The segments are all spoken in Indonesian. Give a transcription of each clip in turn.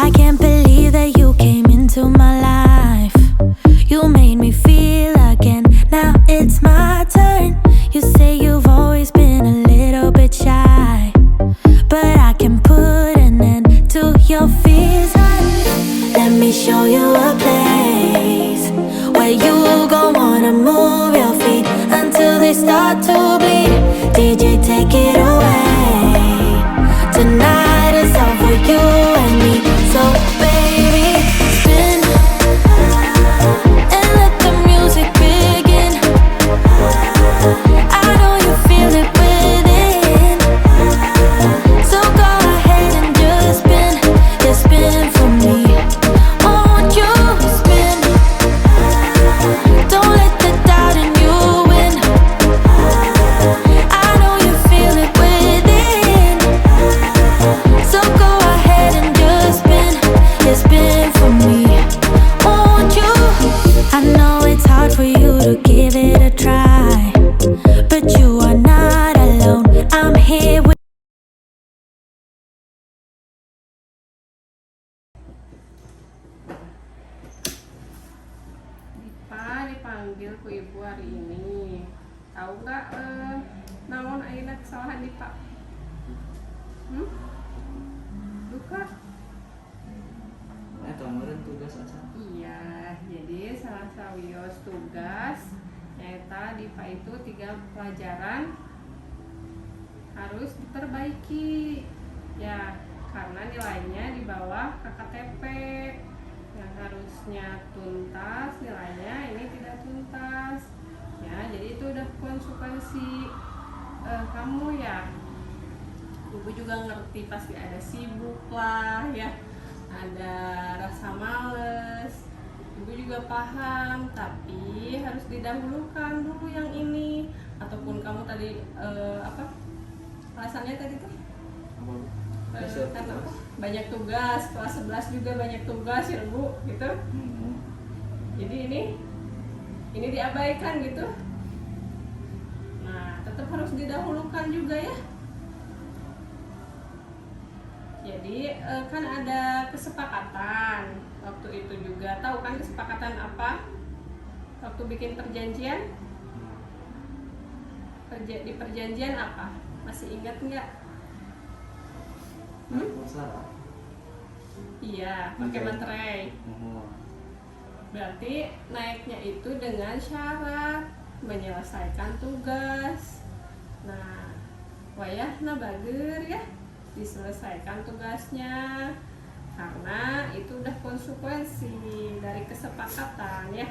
I can't believe that you came into my life. You made me feel again, now it's my turn. You say you've always been a little bit shy, but I can put an end to your fears. Let me show you a place where you gon' wanna move your feet until they start to bleed. DJ, take it away. Tonight is all for you and me. So baby, spin and let the music begin. I know you feel it within, so go ahead and just spin. Yeah, spin for me. Won't you spin? Don't let the doubt in you win. I know you feel it within, so go ahead and just spin. Yeah, spin for me. Won't you? I know it's hard for you to give it a try, but you are not alone. I'm here with Dipa dipanggil ku ibu hari ini. Tahu nggak naon ayeuna kesalahan Dipa? Luka? Kemarin tugas aja. Iya, jadi salah sawios tugas nyata Dipa itu 3 pelajaran harus diperbaiki. Ya, karena nilainya di bawah KKTP. Yang harusnya tuntas nilainya ini tidak tuntas ya, jadi itu udah konsekuensi kamu ya. Ibu juga ngerti pasti ada sibuk lah ya, ada rasa males, ibu juga paham, tapi harus didahulukan dulu yang ini. Ataupun kamu tadi alasannya tadi tuh karena apa? Banyak tugas, kelas 11 juga banyak tugas ya Bu, gitu. Jadi ini diabaikan gitu. Nah, tetap harus didahulukan juga ya. Jadi kan ada kesepakatan waktu itu juga. Tahu kan kesepakatan apa? Waktu bikin perjanjian? Di perjanjian apa? Masih ingat nggak? Masalah. Iya, pakai materai. Berarti naiknya itu dengan syarat menyelesaikan tugas. Nah, wayahna bager ya, diselesaikan tugasnya. Karena itu udah konsekuensi dari kesepakatan ya.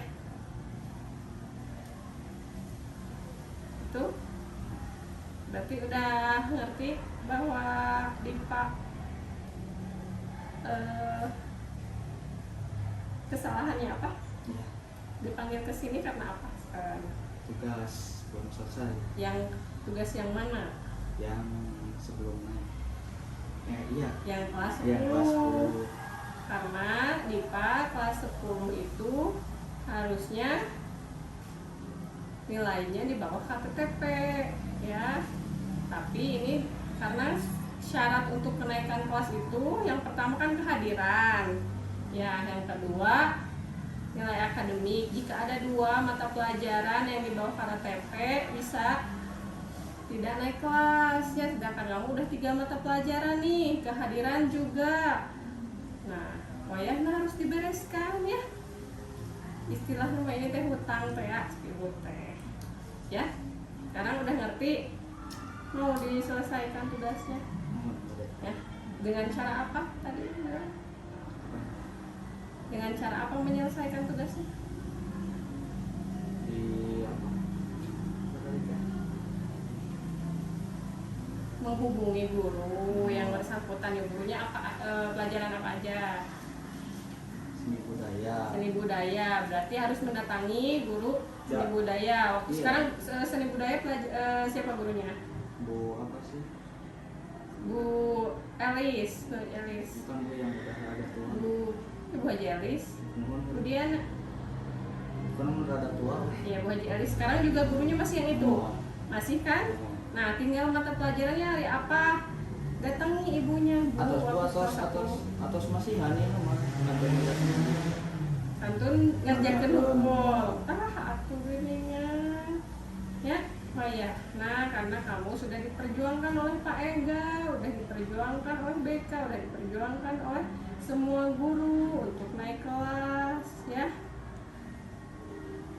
Itu berarti udah ngerti bahwa Dipa kesalahannya apa? Ya. Dipanggil ke sini karena apa sekarang? Tugas belum selesai. Yang tugas yang mana? Yang sebelumnya. Iya. Yang kelas 10. Iya, kelas 10. Karena Dipa kelas 10 itu harusnya nilainya di bawah KTP ya. Tapi ini karena syarat untuk kenaikan kelas itu yang pertama kan kehadiran ya, yang kedua nilai akademik. Jika ada 2 mata pelajaran yang di bawah KTP bisa tidak naik kelas ya, sedangkan kamu udah 3 mata pelajaran nih, kehadiran juga. Nah, wayahna harus dibereskan ya. Istilah rumah ini teh hutang teh ya, teh ya. Sekarang udah ngerti mau diselesaikan tugasnya ya, dengan cara apa tadi? Dengan cara apa menyelesaikan tugasnya? Menghubungi guru yang bersangkutan ya. Gurunya apa, pelajaran apa aja? Seni budaya. Seni budaya, berarti harus mendatangi guru seni budaya. Waktu iya. Sekarang seni budaya siapa gurunya? Bu apa sih? Bu Elis. Bukan Bu yang udah ada tua. Bu Haji Elis. Kemudian Bukan udah ada tua. ya Bu Haji Elis. Sekarang juga gurunya masih yang itu. Oh. Masih kan? Nah, tinggal mata pelajarannya hari apa? datangi ibunya, Bu, Atos aku bu kelas satu. atos masih hani mah kantor Kantun ngerjakeun hukum. Atuh geuninga. Ya, oh ya. Nah, karena kamu sudah diperjuangkan oleh Pak Ega, udah diperjuangkan oleh BK, udah diperjuangkan oleh semua guru untuk naik kelas, ya.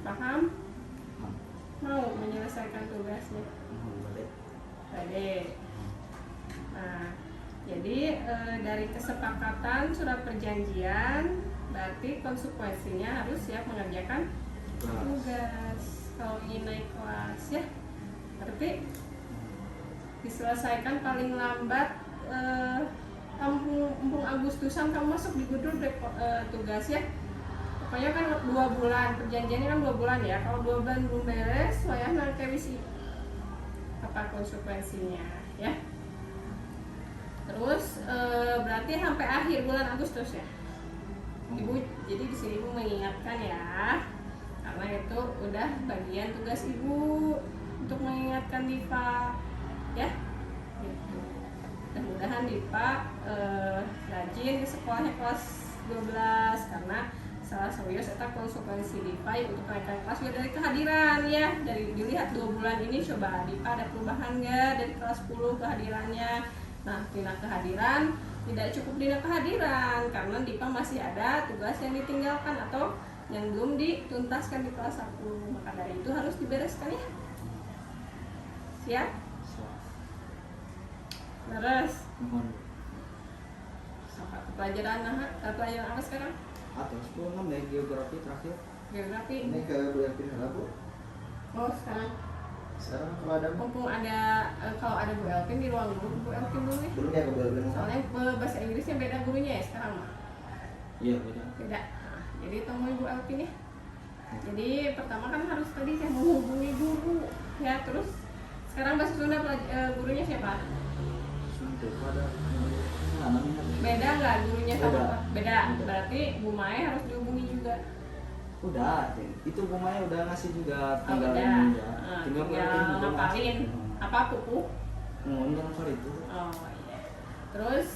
Paham? Mau menyelesaikan tugasnya? Baik. Nah, jadi dari kesepakatan surat perjanjian berarti konsekuensinya harus siap mengerjakan tugas kalau ingin naik kelas, ya. Berarti diselesaikan paling lambat Kampung Agustusan kamu masuk di Gudul tugas, ya. Pokoknya kan 2 bulan, perjanjiannya kan 2 bulan ya. Kalau 2 bulan belum beres, wayah nanti wisi apa konsekuensinya, ya. Terus berarti sampai akhir bulan Agustus, ya. Ibu, jadi di sini Ibu mengingatkan ya, karena itu udah bagian tugas Ibu untuk mengingatkan Dipa, ya. Gitu. Mudah-mudahan Dipa rajin di sekolahnya kelas 12 karena salah serius eta konsekuensi Dipa untuk kenaikan kelas juga dari kehadiran, ya. Dari dilihat 2 bulan ini coba Dipa ada perubahan nggak dari kelas 10 kehadirannya. Nah, tidak kehadiran tidak cukup tidak kehadiran karena Dipa masih ada tugas yang ditinggalkan atau yang belum dituntaskan di kelas 1. Maka dari itu harus dibereskan, ya. Siap? Terus sampai pelajaran apa sekarang? Atos bu namanya geografi terakhir. Geografi. Ini ke bulan pindah bu. Oh, sekarang Kalau ada mumpung ada kalau ada Bu Elvin di ruang guru, Bu Elvin dulu ya. dulu ya ke bulan pindah. Soalnya bahasa Inggrisnya beda gurunya ya sekarang mah. Iya beda. Beda. Nah, jadi temui Bu Elvin ya. Jadi pertama kan harus tadi saya menghubungi guru, ya. Terus sekarang bahasa Sunda gurunya siapa? Suntuk pada Beda nggak gurunya sama Beda. Pak? Beda. Berarti Bu Mae harus dihubungi juga. udah itu Bu Maya udah ngasih juga Oh, tinggal udah. ini ya. Tinggal ngapalin apa pupu? Ngomong soal itu. Oh iya. Terus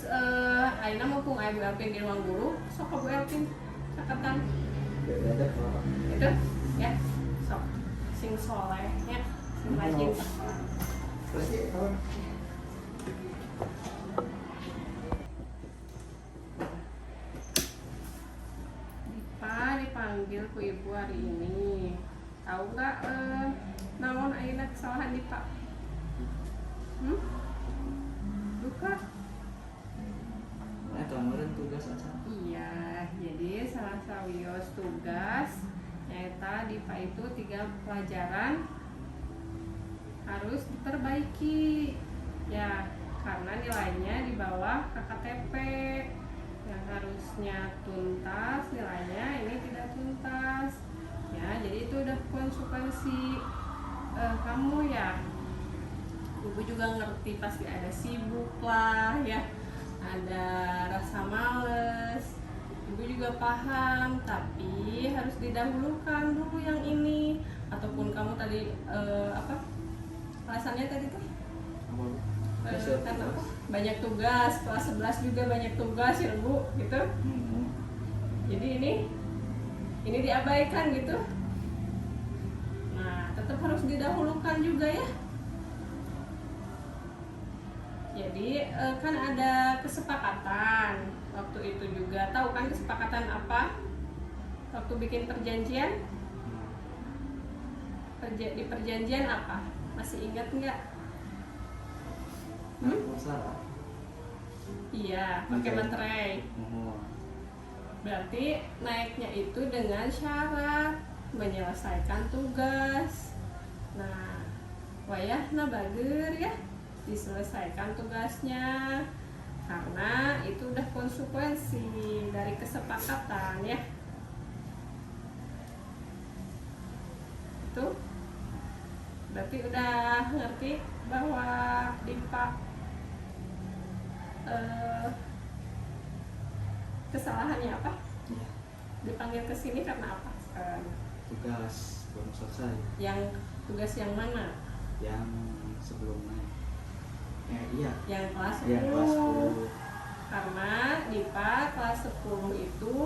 Aina mumpung Ibu Elvin di ruang guru, sok ke Bu Elvin caketan. Beda kalau Itu ya. Sok sing soleh ya, sing rajin. terus ya kawan. Dipa dipanggil ku Ibu hari ini. Tahu nggak naon Aina kesalahan Dipa? Lupa? Nah, kemarin tugas aja. Iya, jadi salah sawios tugas nyata Dipa itu 3 pelajaran harus diperbaiki ya, karena nilainya di bawah KKTP yang harusnya tuntas, nilainya ini tidak tuntas ya. Jadi itu udah konsekuensi kamu ya. Ibu juga ngerti pasti ada sibuk lah ya, ada rasa males, Ibu juga paham, tapi harus didahulukan dulu yang ini. Ataupun kamu tadi alasannya tadi tuh karena apa? Banyak tugas, kelas 11 juga banyak tugas ya Bu, gitu. Jadi ini diabaikan gitu. Nah, tetap harus didahulukan juga ya. Jadi kan ada kesepakatan waktu itu juga. Tahu kan kesepakatan apa? Waktu bikin perjanjian? Di perjanjian apa? Masih ingat nggak? Salah. Iya, pakai materai. Oh. Berarti naiknya itu dengan syarat menyelesaikan tugas. Nah, wayahna bager ya, diselesaikan tugasnya karena itu udah konsekuensi dari kesepakatan ya. Itu berarti udah ngerti bahwa Dipa kesalahannya apa? Iya. Dipanggil ke sini karena apa sekarang? Tugas belum selesai. Yang tugas yang mana? Yang sebelum naik. Iya. Yang kelas 10. Yang kelas 10. Karena DIPA kelas 10 itu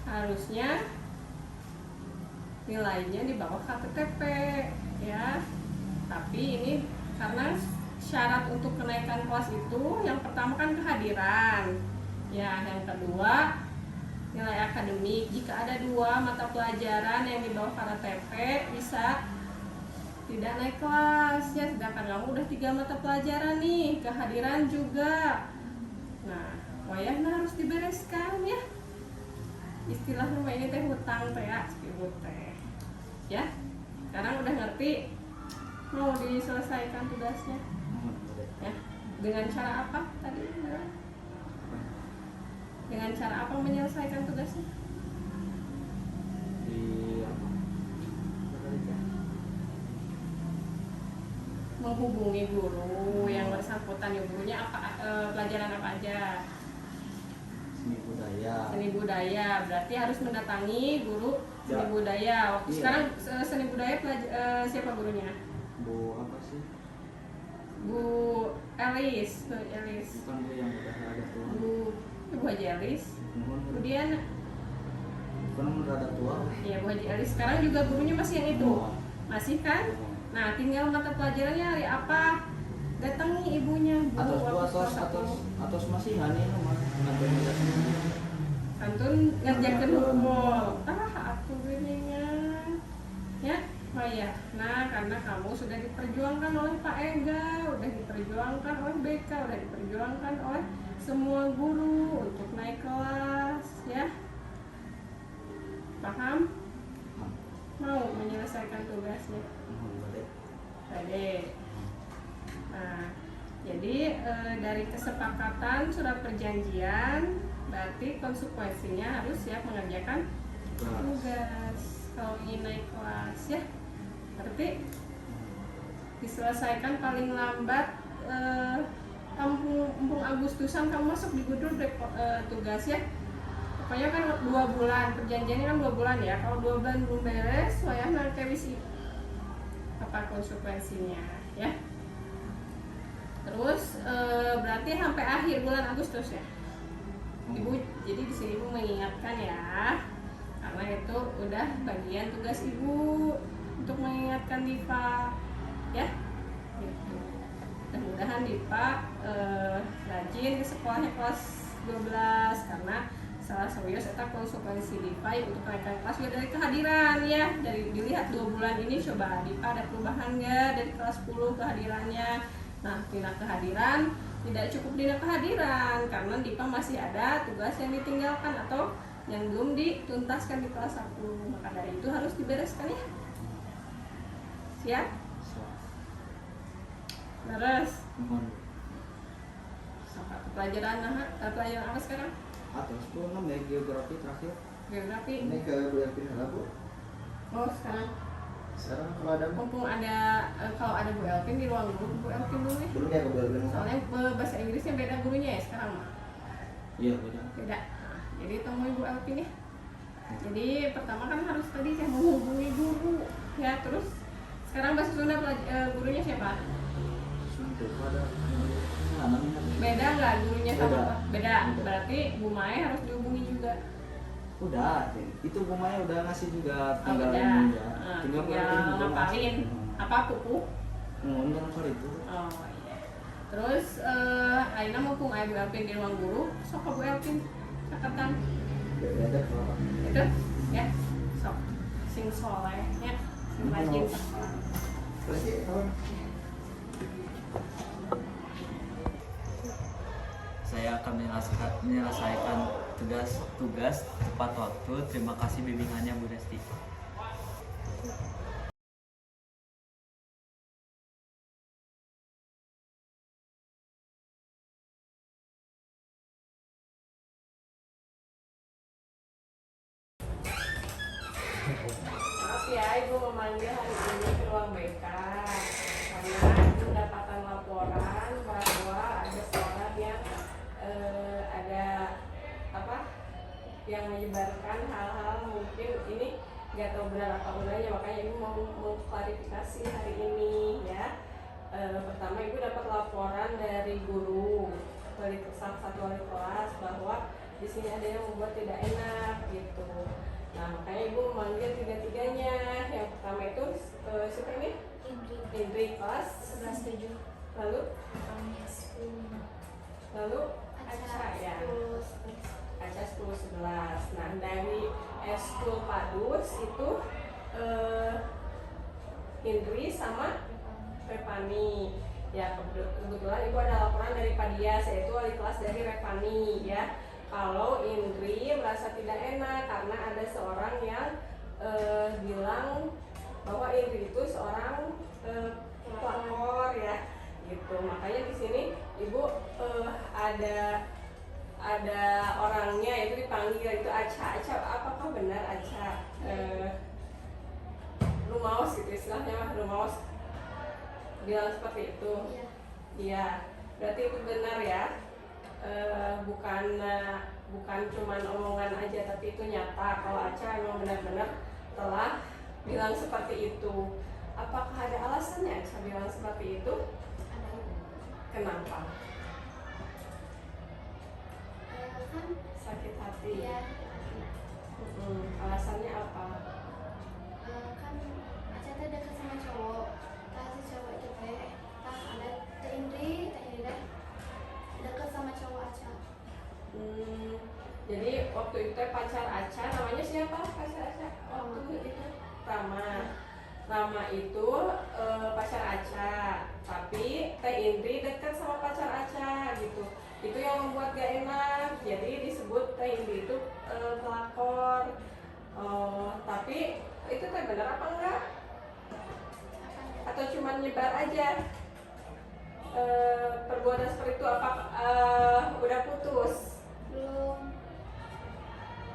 harusnya nilainya di bawah KTTP ya. Tapi ini karena syarat untuk kenaikan kelas itu yang pertama kan kehadiran. Ya, yang kedua nilai akademik. Jika ada 2 mata pelajaran yang di bawah KTTP bisa tidak naik kelas ya, sedangkan kamu udah 3 mata pelajaran nih, kehadiran juga. Nah, wayahna harus dibereskan ya. Istilah rumah ini teh hutang teh ya, sebut teh. Ya. Sekarang udah ngerti mau diselesaikan tugasnya. Ya. Dengan cara apa tadi? Dengan cara apa menyelesaikan tugasnya? Di apa? Menghubungi guru yang bersangkutan ya, gurunya apa, pelajaran apa aja? Seni budaya. Seni budaya, berarti harus mendatangi guru seni Ya. budaya. Iya. Sekarang seni budaya siapa gurunya? Bu apa sih? Bu Elis, Bu Elis. Bukan Bu yang udah rada tua. Bu Haji Elis. Nuhun. Kemudian Bukan rada tua. ya Bu Haji Elis sekarang juga gurunya masih yang itu. Oh. Masih kan? Nah, tinggal mata pelajarannya hari apa? Datangi ibunya, Bu. Atos masih hani mah ngantor Kantun ngerjakeun hukum. Aku gininya. Ya, Maya. Nah, karena kamu sudah diperjuangkan oleh Pak Ega, udah diperjuangkan oleh BK, udah diperjuangkan oleh semua guru untuk naik kelas, ya. Paham? Mau menyelesaikan tugasnya? Tadi. Nah, jadi dari kesepakatan surat perjanjian, berarti konsekuensinya harus siap mengerjakan tugas kalau ingin naik kelas ya. Berarti diselesaikan paling lambat Kampung Agustusan kamu masuk di gudul tugas ya. Pokoknya kan 2 bulan, perjanjiannya kan 2 bulan ya. Kalau 2 bulan belum beres, wayah nanti wisi apa konsekuensinya ya. Terus berarti sampai akhir bulan Agustus ya. Ibu, jadi di sini Ibu mengingatkan ya, karena itu udah bagian tugas Ibu untuk mengingatkan Dipa ya. Gitu. Mudah-mudahan Dipa rajin di sekolahnya kelas 12 karena salah serius eta konsekuensi Dipa untuk kenaikan kelas juga dari kehadiran ya. Dari dilihat 2 bulan ini coba Dipa ada perubahan nggak dari kelas 10 kehadirannya. Nah, tidak kehadiran tidak cukup tidak kehadiran karena Dipa masih ada tugas yang ditinggalkan atau yang belum dituntaskan di kelas 1. Maka dari itu harus dibereskan ya. Siap? Beres. Sampai pelajaran apa sekarang? Atas 10 ya geografi terakhir. Geografi. Ini ke bulan pilihan Bu. Oh, sekarang Kalau ada mumpung ada kalau ada Bu Elvin di ruang guru, Bu Elvin dulu nih. dulu ya ke bulan pilihan. Soalnya bahasa Inggrisnya beda gurunya ya sekarang mah. Iya beda. Beda. Nah, jadi temui Bu Elvin ya. Jadi pertama kan harus tadi saya menghubungi guru ya. Terus sekarang bahasa Sunda gurunya siapa? Nanti pada Beda nggak gurunya sama Beda. apa? Beda. Berarti Bu Mae harus dihubungi juga. udah itu Bu Maya udah ngasih juga Oh, tinggal udah. ini ya. Tinggal ngapalin apa pupu? Untuk apa itu? Oh iya. Terus Aina mumpung aya Bu Elvin di ruang guru, sok ke Bu Elvin caketan. Beda kalau Itu ya. Sok sing soleh ya, sing rajin sekolah. terus ya kawan. Saya akan menyelesaikan tugas tepat waktu. Terima kasih bimbingannya Bu Resti. Maaf ya, Ibu memanggil hari ini ke ruang BK karena mendapatkan laporan bahwa ada seorang yang ada apa yang menyebarkan hal-hal mungkin ini nggak tahu benar atau enggaknya, makanya Ibu mau mengklarifikasi hari ini ya. Pertama ibu dapat laporan dari guru, salah satu wali kelas bahwa di sini ada yang membuat tidak enak gitu. Nah makanya ibu memanggil tiga-tiganya. Yang pertama itu siapa ini? Indri kelas 11-7 lalu kami S10 lalu Aca ya. Aca 10-11. Nah dari S10 Padus itu Indri sama Revani. Ya kebetulan ibu ada laporan dari Pak Dias, yaitu wali kelas dari Revani ya. Kalau Indri merasa tidak enak karena ada seorang yang bilang bahwa Indri itu seorang pelakor ya, gitu. Makanya di sini ibu ada orangnya itu dipanggil itu Aca. Aca, apakah benar Aca Rumaos gitu istilahnya mah, Rumaos bilang seperti itu? Iya, berarti itu benar ya. Bukan cuman omongan aja, tapi itu nyata kalau Aca emang benar-benar telah bilang seperti itu. Apakah ada alasannya Aca bilang seperti itu? Kenapa? kan Sakit hati. ya Alasannya apa? kan Aca teh dekat sama cowok, si cowok itu ada teh Indri dah dekat sama cowok Aca. Jadi waktu itu pacar Aca namanya siapa? Pacar Aca waktu itu Rama itu pacar Aca, tapi Teh Indri dekat sama pacar Aca gitu. Itu yang membuat gak enak. Jadi disebut Teh Indri itu pelakor. Tapi itu teh benar apa enggak? Atau cuma nyebar aja? Perbuatan seperti itu apa udah putus?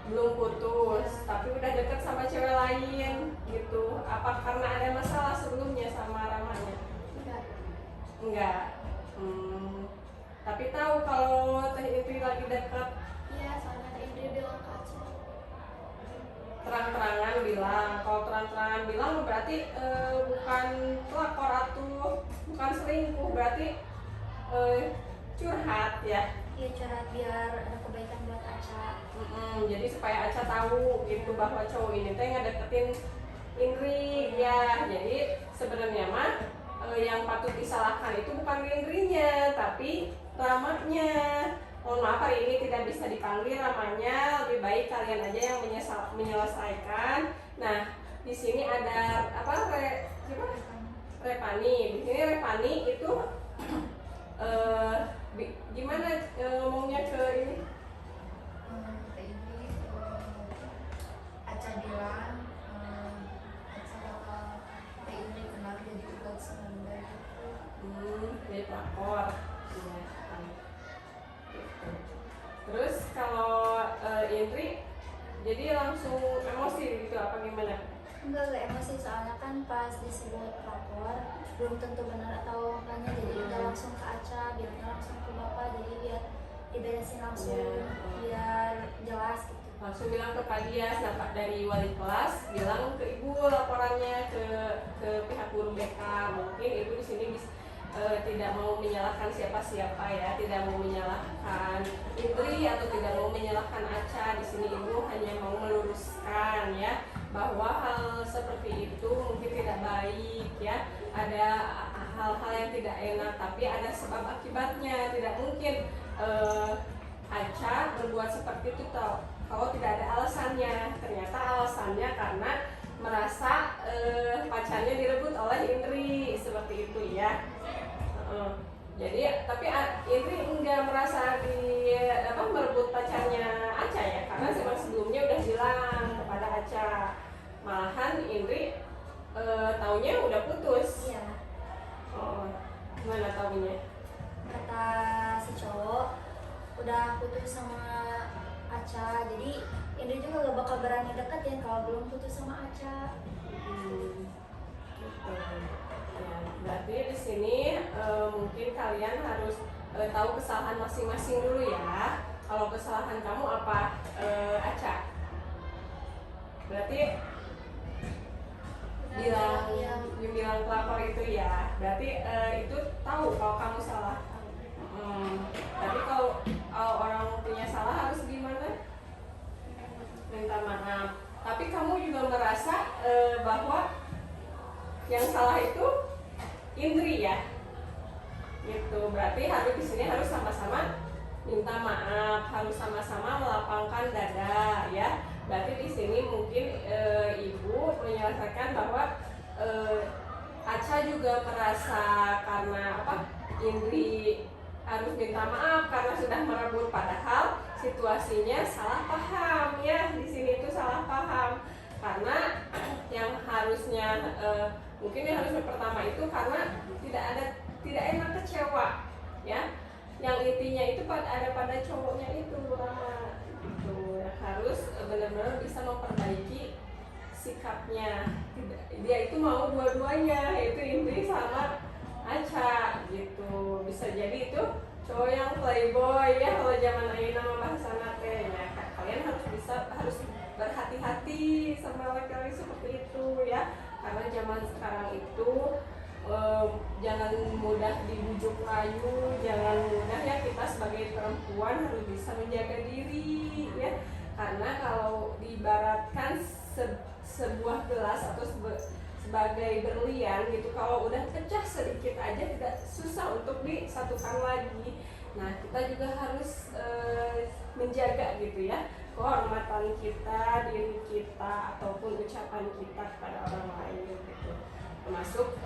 Belum putus, tapi udah deket sama cewek lain gitu. Apa karena ada masalah sebelumnya sama Ramanya? Enggak. Tapi tahu kalau Teh Indri lagi deket. Iya, soalnya teh Indri bilang ke Aca. Terang-terangan bilang. Kalau terang-terangan bilang berarti bukan pelakor atau bukan selingkuh, berarti curhat ya. Iya, curhat biar ada kebaikan buat Aca. Jadi supaya Aca tahu gitu bahwa cowok ini teh ngedeketin Indri ya. Jadi sebenarnya mah yang patut disalahkan itu bukan Indrinya, tapi Ramanya. Mohon maaf hari ini tidak bisa dipanggil Ramanya, lebih baik kalian aja yang menyelesaikan. Nah di sini ada apa? Revani. Di sini Revani itu gimana ngomongnya ke ini? Ini Aca bilang Aca bakal teh Indri kenal jadi buat semanda gitu. Jadi pelakor. Terus kalau Indri jadi langsung emosi gitu apa gimana? Enggak emosi, soalnya kan pas disebut pelakor belum tentu benar atau enggaknya, jadi udah langsung ke Aca, bilangnya langsung ke bapak, jadi biar diberesin langsung, biar jelas gitu. Langsung bilang ke Pak Dias. Nah Pak dari wali kelas bilang ke ibu laporannya ke pihak guru BK. Mungkin ibu di sini tidak mau menyalahkan siapa-siapa ya, tidak mau menyalahkan Indri atau tidak mau menyalahkan Aca. Di sini ibu hanya mau meluruskan ya bahwa hal seperti itu mungkin tidak baik ya. Ada hal-hal yang tidak enak, tapi ada sebab akibatnya. Tidak mungkin Aca berbuat seperti itu kalau tidak ada alasannya. Ternyata alasannya karena merasa pacarnya direbut oleh Indri seperti itu ya. Jadi tapi Indri enggak merasa merebut pacarnya Aca ya, karena memang sebelumnya udah bilang kepada Aca. Malahan Indri taunya udah putus. Iya. Gimana taunya? Kata si cowok udah putus sama Aca, jadi Indri juga gak bakal berani deketin kalau belum putus sama Aca. Gitu. Ya, berarti di sini mungkin kalian harus tahu kesalahan masing-masing dulu ya. Kalau kesalahan kamu apa, Aca? Berarti bilang pelapor itu ya, berarti itu tahu kalau kamu salah. Tapi kalau orang punya salah harus gimana? Minta maaf. Tapi kamu juga merasa bahwa yang salah itu Indri ya, gitu. Berarti harus di sini harus sama-sama minta maaf, harus sama-sama melapangkan dada ya. Berarti di sini mungkin ibu menyelesaikan bahwa Aca juga merasa karena apa Indri harus minta maaf karena sudah merebut, padahal situasinya salah paham ya. Di sini itu salah paham karena yang harusnya mungkin yang harusnya pertama itu karena tidak enak kecewa ya. Yang intinya itu ada pada cowoknya itu Rama gitu. Harus benar-benar bisa memperbaiki sikapnya. Dia itu mau dua-duanya, yaitu Indri sama Aca gitu. Bisa jadi itu cowok yang playboy ya kalau zaman ayeuna mah bahasana teh ya. Kalian harus berhati-hati sama laki-laki seperti itu ya. Karena zaman sekarang itu jangan mudah dibujuk rayu, jangan mudah ya, kita sebagai perempuan harus bisa menjaga diri ya. Karena kalau diibaratkan sebuah gelas atau sebagai berlian gitu, kalau udah pecah sedikit aja tidak susah untuk disatukan lagi. Nah kita juga harus menjaga gitu ya kehormatan kita, diri kita ataupun ucapan kita kepada orang lain gitu. Termasuk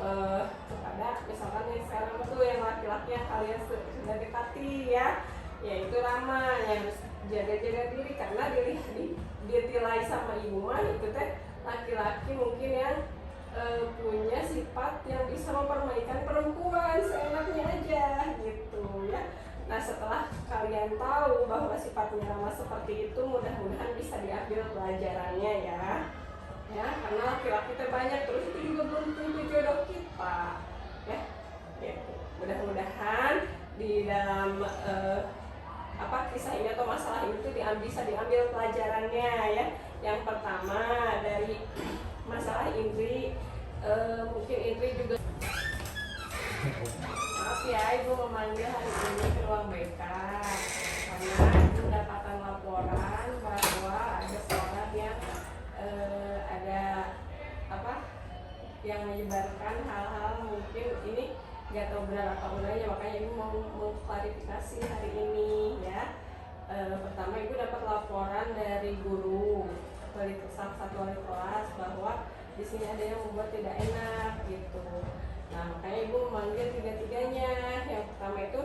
kepada misalkan yang sekarang tuh yang laki-laki yang kalian sudah dekati ya, yaitu Rama yang harus jaga-jaga diri karena ditilai sama ibu mah itu teh laki-laki mungkin yang punya sifat yang bisa mempermainkan perempuan seenaknya aja gitu ya. Nah setelah kalian tahu bahwa sifatnya Rama seperti itu, mudah-mudahan bisa diambil pelajarannya ya. Ya, karena laki-laki banyak, terus itu juga belum tentu jodoh kita ya. Gitu. Mudah-mudahan di dalam kisah ini atau masalah itu bisa diambil pelajarannya ya. Yang pertama dari masalah Indri, mungkin Indri juga maaf ya ibu memanggil hari ini ke ruang BK karena mendapatkan laporan bahwa ada seorang yang yang menyebarkan hal-hal mungkin ini nggak tahu benar atau enggaknya, makanya ibu mau mengklarifikasi hari ini ya. Pertama ibu dapat laporan dari guru salah satu wali kelas bahwa di sini ada yang membuat tidak enak gitu. Nah makanya ibu memanggil tiga-tiganya. Yang pertama itu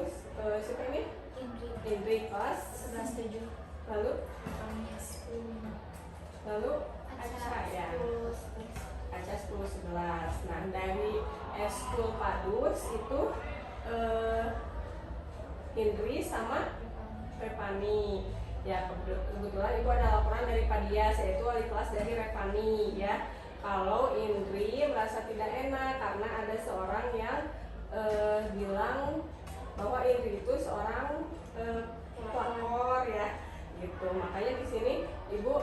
siapa ini? Indri kelas 11-7. Lalu Aca ya. Aca 10-11. Nah dari Eskul Padus itu Indri sama Revani. Ya kebetulan ibu ada laporan dari Pak Dias, yaitu wali kelas dari Revani ya. Kalau Indri merasa tidak enak karena ada seorang yang bilang bahwa Indri itu seorang pelakor ya gitu. Makanya di sini ibu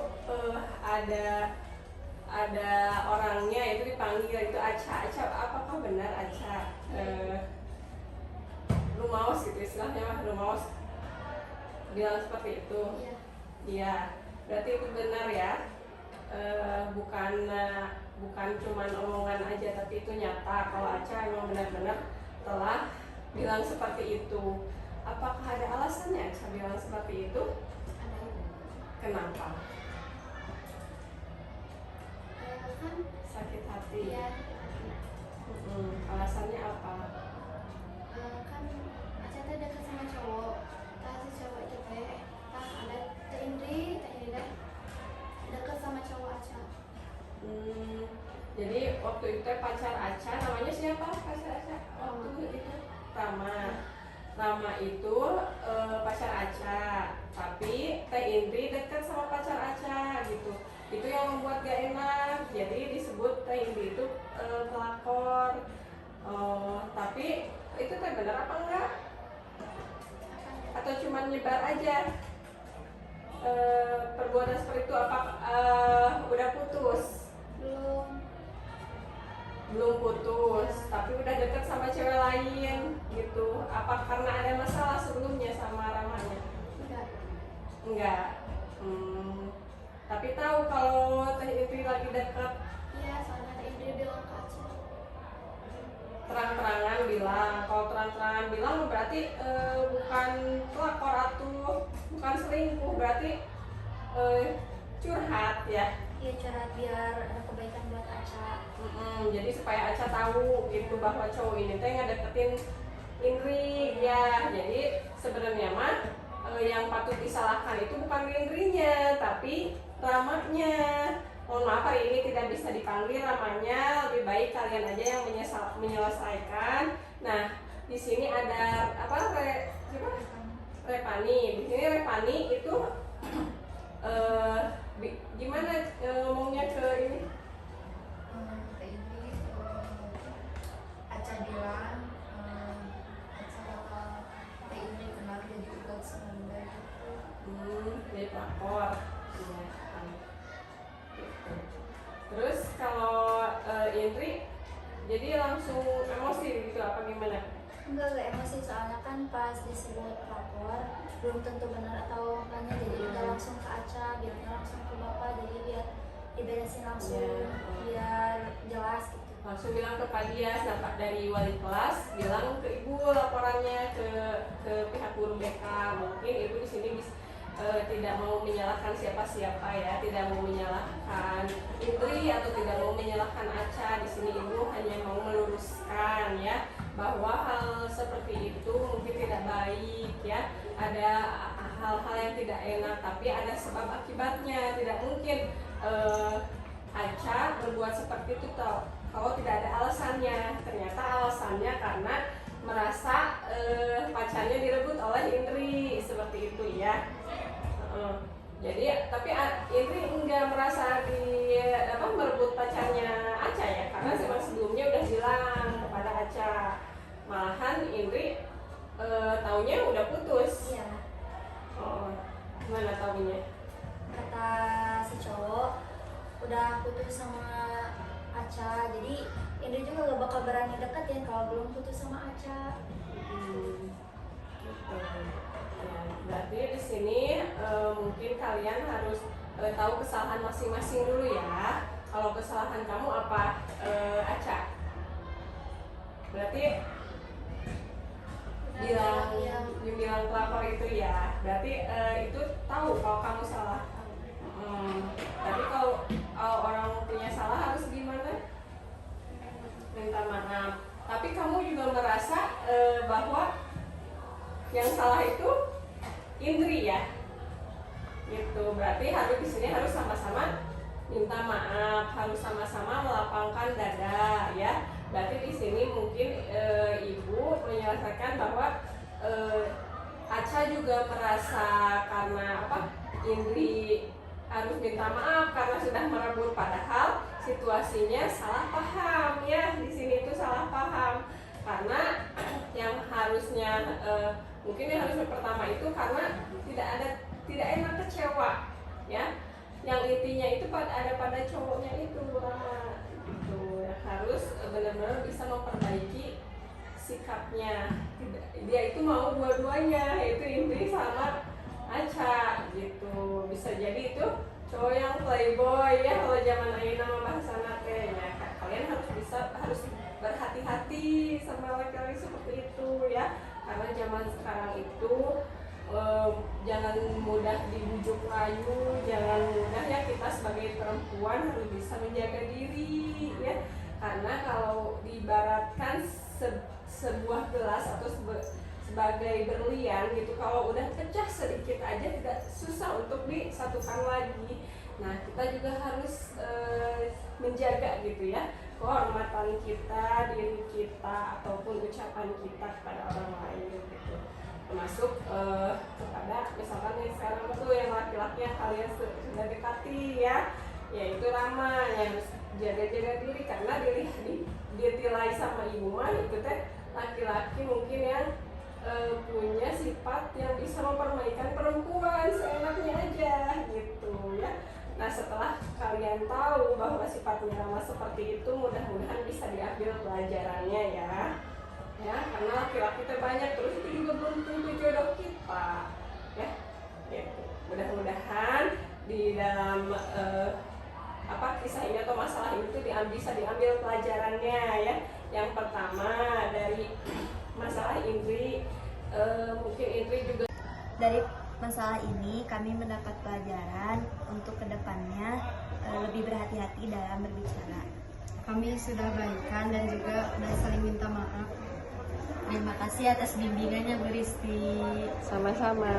ada orangnya itu dipanggil itu Aca. Apakah benar Aca rumaos gitu istilahnya, rumaos bilang seperti itu? Iya. Berarti itu benar ya. Bukan cuman omongan aja, tapi itu nyata kalau Aca emang benar-benar telah bilang seperti itu. Apakah ada alasannya Aca bilang seperti itu? Kenapa? Kan Sakit hati. ya, Alasannya apa? kan Aca teh dekat sama cowok, si cowok itu teh ada teh Indri dah dekat sama cowok Aca. Jadi waktu itu pacar Aca namanya siapa? Pacar Aca waktu itu Rama itu pacar Aca, tapi Teh Indri dekat sama pacar Aca gitu. Itu yang membuat gak enak. Jadi disebut Teh Indri itu pelakor. Tapi itu teh benar apa enggak? Atau cuma nyebar aja? Perbuatan seperti itu apa udah putus? Belum. Belum putus, tapi udah deket sama cewek lain gitu. Apa karena ada masalah sebelumnya sama Ramanya? Enggak. Tapi tahu kalau Teh Indri lagi deket? Iya, soalnya Teh Indri bilang ke Aca. Terang-terangan bilang. Kalau terang-terangan bilang berarti bukan pelakor atau bukan selingkuh, berarti curhat ya. Iya, curhat biar ada kebaikan buat Aca. Jadi supaya Aca tahu gitu bahwa cowok ini teh ngedeketin Indri ya. Jadi sebenarnya mah yang patut disalahkan itu bukan Indrinya tapi Ramanya. Mohon maaf hari ini tidak bisa dipanggil Ramanya, lebih baik kalian aja yang menyelesaikan. Nah di sini ada apa Repani. Di sini Repani itu gimana ngomongnya ke ini? Ke ini Aca bilang Aca bakal Teh Indri kenal jadi udah semanda gitu. Jadi pelakor. Iya. Gitu. Terus kalau Indri jadi langsung emosi gitu apa gimana? Enggak emosi, soalnya kan pas disebut pelakor belum tentu benar atau enggaknya, jadi udah langsung ke Aca, bilangnya langsung ke bapak, jadi biar diberesin langsung, biar jelas gitu. Langsung bilang ke Pak Dias, nah dari wali kelas bilang ke ibu laporannya ke pihak guru BK. Mungkin ibu di sini tidak mau menyalahkan siapa-siapa ya, tidak mau menyalahkan Indri atau tidak mau menyalahkan Aca. Di sini ibu hanya mau meluruskan ya bahwa hal seperti itu mungkin tidak baik ya. Ada hal-hal yang tidak enak, tapi ada sebab akibatnya. Tidak mungkin Aca berbuat seperti itu kalau tidak ada alasannya. Ternyata alasannya karena merasa pacarnya direbut oleh Indri, seperti itu ya. Jadi tapi Indri enggak merasa merebut pacarnya Aca ya, karena memang sebelumnya udah bilang kepada Aca. Malahan Indri taunya udah putus. Iya. Gimana taunya? Kata si cowok udah putus sama Aca, jadi Indri juga gak bakal berani deketin kalau belum putus sama Aca. Gitu. Ya, berarti di sini mungkin kalian harus tahu kesalahan masing-masing dulu ya. Kalau kesalahan kamu apa, Aca? Berarti bilang pelapor itu ya. Berarti itu tahu kalau kamu salah. Tapi kalau orang punya salah harus gimana? Minta maaf. Tapi kamu juga merasa bahwa yang salah itu Indri ya, gitu. Berarti harus di sini harus sama-sama minta maaf, harus sama-sama melapangkan dada ya. Berarti di sini mungkin ibu menyelesaikan bahwa Aca juga merasa karena Indri harus minta maaf karena sudah merebut, padahal situasinya salah paham ya. Di sini itu salah paham karena yang harusnya mungkin yang harus pertama itu karena tidak enak kecewa ya, yang intinya itu ada pada cowoknya itu Rama gitu ya. Harus benar-benar bisa memperbaiki sikapnya. Dia itu mau dua-duanya, yaitu Indri sama Aca gitu. Bisa jadi itu cowok yang playboy ya kalau zaman ayeuna mah bahasa nate ya. Kalian harus berhati-hati sama laki-laki seperti itu ya. Karena zaman sekarang itu jangan mudah dibujuk rayu, jangan mudah ya. Kita sebagai perempuan harus bisa menjaga diri ya. Karena kalau diibaratkan sebuah gelas atau sebagai berlian gitu, kalau udah pecah sedikit aja tidak susah untuk disatukan lagi. Nah kita juga harus menjaga gitu ya kehormatan kita, diri kita, ataupun ucapan kita kepada orang lain gitu. Termasuk kepada misalkan yang sekarang itu yang laki-laki yang kalian sudah dekati ya, yaitu Rama, yang harus jaga-jaga diri karena ditilai sama ibu mah itu teh laki-laki mungkin yang punya sifat yang bisa mempermainkan perempuan seenaknya aja gitu ya. Nah setelah kalian tahu bahwa sifatnya ramah seperti itu mudah-mudahan bisa diambil pelajarannya ya karena laki-laki itu banyak, terus itu juga belum tentu jodoh kita ya gitu. Mudah-mudahan di dalam kisah ini atau masalah ini tuh bisa diambil pelajarannya ya. Yang pertama dari masalah Indri, mungkin Indri juga Dari masalah ini kami mendapat pelajaran untuk kedepannya lebih berhati-hati dalam berbicara. Kami sudah baikan dan juga sudah saling minta maaf. Terima kasih atas bimbingannya Bu Risti. sama-sama.